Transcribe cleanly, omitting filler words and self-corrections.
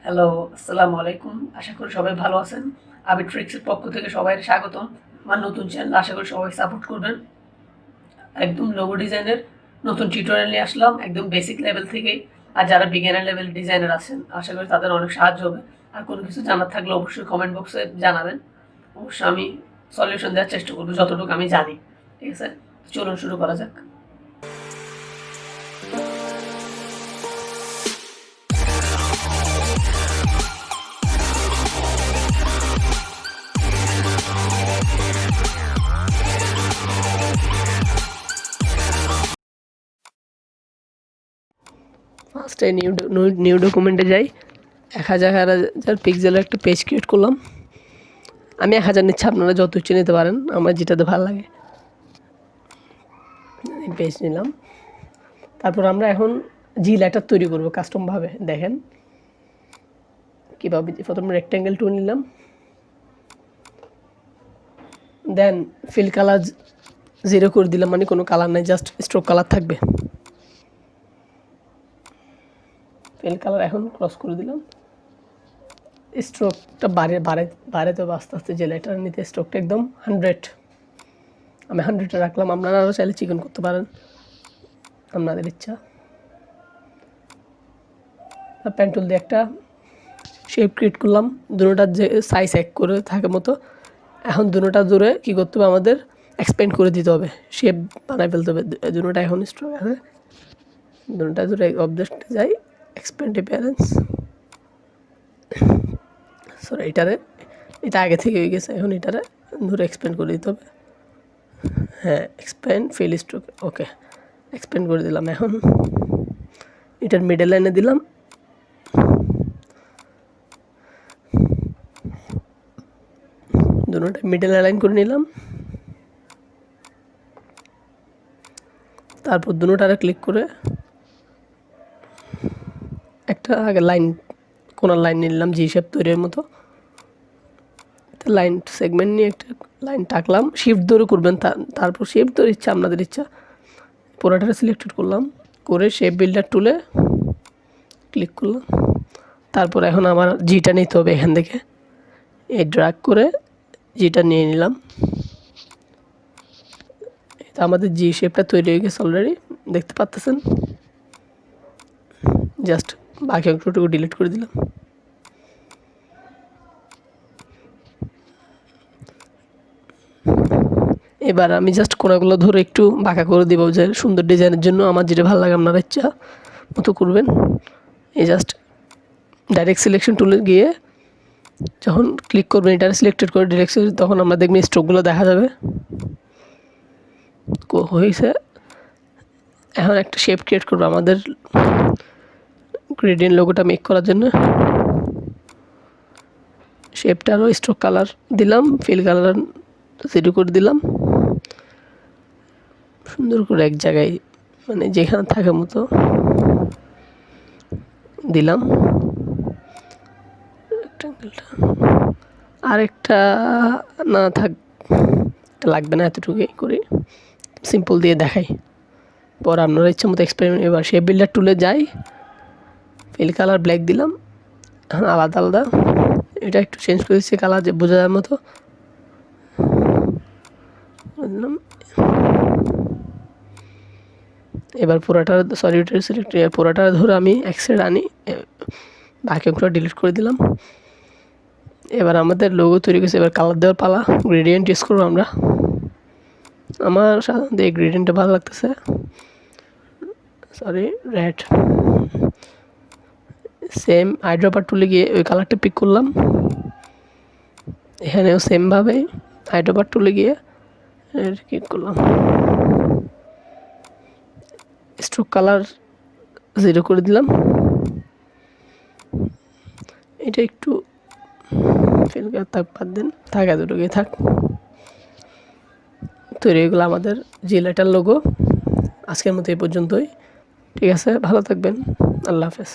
Hello, আসসালামু আলাইকুম। আশা করি সবাই ভালো আছেন। আমি ট্রিক্সের পক্ষ থেকে সবাই স্বাগতম। আমার নতুন চ্যানেল, আশা করি সবাই সাপোর্ট করবেন। একদম লোগো ডিজাইনের নতুন টিউটোরিয়াল নিয়ে আসলাম, একদম বেসিক লেভেল থেকেই। আর যারা বিগিনার লেভেল ডিজাইনার আছেন, আশা করি তাদের অনেক সাহায্য হবে। আর কোনো কিছু জানার থাকলে অবশ্যই কমেন্ট বক্সে জানাবেন। অবশ্যই আমি সলিউশন দেওয়ার চেষ্টা করবো যতটুকু আমি জানি। ঠিক আছে? চলুন শুরু করা যাক। ফার্স্টে নিউ ডকুমেন্টে যাই। 1000 পিক্সেলের একটা পেজ ক্রিয়েট করলাম। আমি 1000 নিচ্ছি, আপনারা যত ইচ্ছে নিতে পারেন, আমার যেটাতে ভালো লাগে। পেজ নিলাম। তারপর আমরা এখন জি লেটার তৈরি করব কাস্টমভাবে। দেখেন কীভাবে। প্রথমে রেক্ট্যাঙ্গেল টুল নিলাম, দেন ফিল কালার 0 করে দিলাম, মানে কোনো কালার নাই, জাস্ট স্ট্রোক কালার থাকবে। ফিল কালার এখন ক্রস করে দিলাম। স্ট্রোকটা বাড়াতে হবে আস্তে আস্তে। যে লেটার নিতে স্ট্রোকটা একদম 100, আমি 100 রাখলাম। আপনারা আরও চাইলে চিকেন করতে পারেন, আপনাদের ইচ্ছা। পেন টুল দিয়ে একটা শেপ ক্রিয়েট করলাম, দুটোটার যে সাইজ এক করে থাকে মতো। এখন দুটোটা জুড়ে কী করতে হবে, আমাদের এক্সপ্যান্ড করে দিতে হবে, শেপ বানায় ফেলতে হবে। দুটোটা এখন স্ট্রোক আছে, দুটোটা জুড়ে অবজেক্টে যাই, এক্সপ্যান্ড অ্যাপিয়ারেন্স। সরি, এটা আগে থেকে হয়ে গেছে, এখন এটারে ধরে এক্সপ্যান্ড করে দিতে হবে। হ্যাঁ, এক্সপ্যান্ড ফিল স্ট্রোক, ওকে, এক্সপ্যান্ড করে দিলাম। এখন এটার মিডল লাইনে দিলাম, দুটোটা মিডল লাইন করে নিলাম। তারপর দুটোটারে ক্লিক করে একটা আগে লাইন, কোনার লাইন নিলাম জি শেপ তৈরির মতো। লাইন সেগমেন্ট নিয়ে একটা লাইন টাকলাম, শিফট ধরে করবেন। তারপর শেপ ধরে ইচ্ছা, আপনাদের ইচ্ছা। পুরোটারে সিলেক্টেড করলাম, করে শেপ বিল্ডার টুলে ক্লিক করলাম। তারপর এখন আমার জিটা নিতে হবে এখান থেকে, এই ড্র্যাগ করে জিটা নিয়ে নিলাম। এটা আমাদের জি শেপটা তৈরি হয়ে গেছে অলরেডি, দেখতে পাচ্ছেন। জাস্ট বাকি অংশটুকু ডিলিট করে দিলাম। এবার আমি জাস্ট কোনাগুলো ধরে একটু বাঁকা করে দিব, যে সুন্দর ডিজাইনের জন্য। আমার যেটা ভালো লাগে আপনারা ইচ্ছা মতো করবেন। এই জাস্ট ডাইরেক্ট সিলেকশন টুলে গিয়ে যখন ক্লিক করবেন, এটা সিলেক্টেড করে ডিরেক্ট, তখন আমরা দেখবেন স্ট্রোকগুলো দেখা যাবে। হয়েছে। এখন একটা শেপ ক্রিয়েট করবো আমাদের গ্রেডিয়েন্ট লোগোটা মেক করার জন্য। শেপটারও স্ট্রোক কালার দিলাম, ফিল কালার 0 করে দিলাম। সুন্দর করে এক জায়গায়, মানে যেখানে থাকার মতো দিলাম। আরেকটা না থাক, লাগবে না, এতটুকুই করি, সিম্পল দিয়ে দেখাই। পর আপনারা ইচ্ছা মতো এক্সপেরিমেন্ট। এবার শেপ বিল্ডার টুলে যাই, ফিল কালার ব্ল্যাক দিলাম। এখন আলাদা আলাদা এটা একটু চেঞ্জ করে দিচ্ছি কালার, যে বোঝা যাওয়ার মতো দিলাম। এবার পুরোটা, সরি ওটা সিলেক্ট, পুরোটা ধরে আমি এক সাইড আনি, বাকি অংশটা ডিলিট করে দিলাম। এবার আমাদের লোগো তৈরি করেছে। এবার কালার দেওয়ার পালা। গ্রেডিয়েন্ট ইউজ করবো আমরা। আমার সাধারণত এই গ্রেডিয়েন্টটা ভালো লাগতেছে, সরি রেড। সেম আইড্রপার টুলে গিয়ে ওই কালারটা পিক করলাম। এখানেও সেমভাবে আইড্রপার টুলে গিয়ে ক্লিক করলাম, স্ট্রোক কালার 0 করে দিলাম। এটা একটু ফিল থাক, বাদ দেন, থাক, এতটুকুই থাক। তৈরি হয়ে গেলো আমাদের জি লেটার লোগো। আজকের মতো এই পর্যন্তই। ঠিক আছে, ভালো থাকবেন, আল্লাহ হাফেজ।